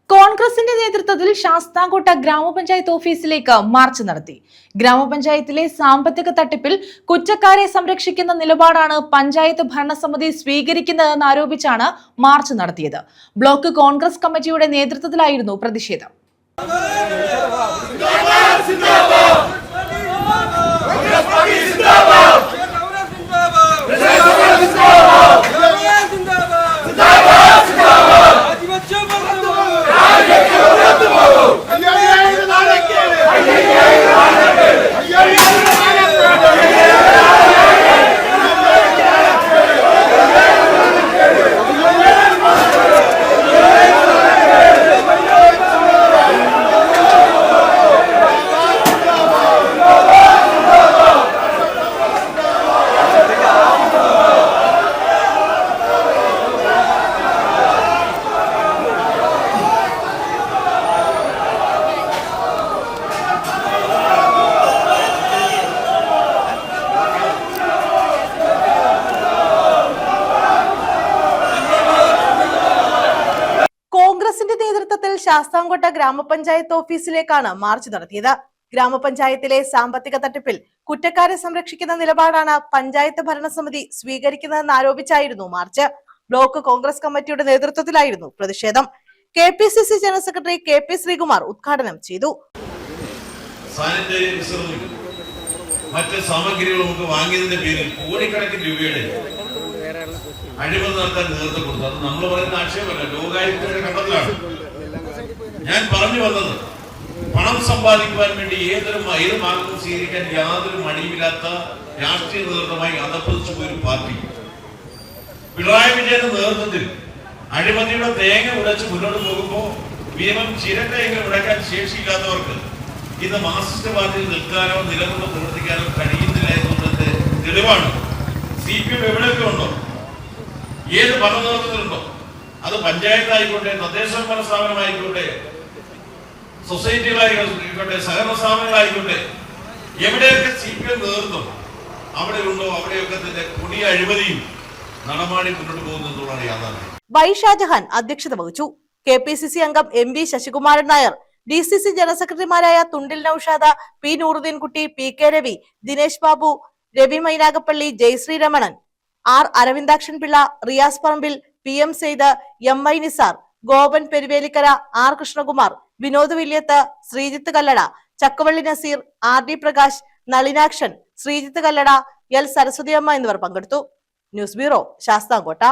കോൺഗ്രസിന്റെ നേതൃത്വത്തിൽ ശാസ്താംകോട്ട ഗ്രാമപഞ്ചായത്ത് ഓഫീസിലേക്ക് മാർച്ച് നടത്തി. ഗ്രാമപഞ്ചായത്തിലെ സാമ്പത്തിക തട്ടിപ്പിൽ കുറ്റക്കാരെ സംരക്ഷിക്കുന്ന നിലപാടാണ് പഞ്ചായത്ത് ഭരണസമിതി സ്വീകരിക്കുന്നതെന്ന് ആരോപിച്ചാണ് മാർച്ച് നടത്തിയത്. ബ്ലോക്ക് കോൺഗ്രസ് കമ്മിറ്റിയുടെ നേതൃത്വത്തിലായിരുന്നു പ്രതിഷേധം. കോൺഗ്രസിന്റെ നേതൃത്വത്തിൽ ശാസ്താംകോട്ട ഗ്രാമപഞ്ചായത്ത് ഓഫീസിലേക്കാണ് മാർച്ച് നടത്തിയത്. ഗ്രാമപഞ്ചായത്തിലെ സാമ്പത്തിക തട്ടിപ്പിൽ കുറ്റക്കാരെ സംരക്ഷിക്കുന്ന നിലപാടാണ് പഞ്ചായത്ത് ഭരണസമിതി സ്വീകരിക്കുന്നതെന്ന് ആരോപിച്ചായിരുന്നു മാർച്ച്. ബ്ലോക്ക് കോൺഗ്രസ് കമ്മിറ്റിയുടെ നേതൃത്വത്തിലായിരുന്നു പ്രതിഷേധം. KPCC general secretary KP Sreekumar ഉദ്ഘാടനം ചെയ്തു. മറ്റ് സാമഗ്രികളും ഒക്കെ വാങ്ങിയതിന്റെ പേരിൽ കോടിക്കണക്കിന് രൂപയുടെ അഴിമതി നടത്താൻ നേതൃത്വം കൊടുത്തു. അത് നമ്മൾ പറയുന്ന ആക്ഷേപമല്ല, ലോകായുക്തയുടെ കണ്ടെത്തലാണ്. ഞാൻ പറഞ്ഞു വന്നത്, പണം സമ്പാദിക്കുവാൻ വേണ്ടി ഏത് മാർഗവും സ്വീകരിക്കാൻ യാതൊരു മടിയുമില്ലാത്ത രാഷ്ട്രീയ നേതൃത്വമായി അധപ്പതിച്ചു പോയൊരു പാർട്ടി പിണറായി വിജയന്റെ നേതൃത്വത്തിൽ അഴിമതിയുടെ തേങ്ങ ഉടച്ച് മുന്നോട്ട് പോകുമ്പോൾ വീരം ചിരട്ടേങ്ങ ഉടയ്ക്കാൻ ശേഷിയില്ലാത്തവർക്ക് ഇന്ന് മാർക്സിസ്റ്റ് പാർട്ടിയിൽ നിൽക്കാനോ നിലകൊണ്ടോ പ്രവർത്തിക്കാനോ കഴിയുന്നില്ല എന്നുള്ളതിന്റെ തെളിവാണ്. CPM എവിടെയൊക്കെ ഉണ്ടോ, ഏത് ഭരണ നേതൃത്വത്തിലുണ്ടോ, അത് പഞ്ചായത്തായിക്കോട്ടെ, തദ്ദേശഭരണ സ്ഥാപനമായിക്കോട്ടെ, സൊസൈറ്റികളായിക്കോട്ടെ, സഹകരണ സ്ഥാപനങ്ങളായിക്കോട്ടെ, എവിടെയൊക്കെ CPM നേതൃത്വം അവിടെ ഉണ്ടോ അവിടെയൊക്കെ തന്നെ കൊടിയ അഴിമതിയും നടമാടി മുന്നോട്ട് പോകുന്നതാണ് യാഥാർത്ഥ്യം. വൈ ഷാജഹാൻ അധ്യക്ഷത വഹിച്ചു. KPCC അംഗം MB Sasikumaran Nair, DCC general സെക്രട്ടറിമാരായ തുണ്ടിൽ നൌഷാദ, P നൂറുദ്ദീൻ കുട്ടി, PK രവി, ദിനേശ് ബാബു, രവി മൈനാഗപ്പള്ളി, ജയശ്രീ രമണൻ, R അരവിന്ദാക്ഷൻ പിള്ള, റിയാസ് പറമ്പിൽ, PM Syed, MI Nisar, Gopan Peruvelikkara, R Krishnakumar, Vinod വില്യത്ത്, Sreejith Kallada, Chakkuvalli Naseer, RD Prakash, Nalinakshan, Sreejith Kallada, L Saraswathiyamma എന്നിവർ പങ്കെടുത്തു. News bureau, Sasthamkotta.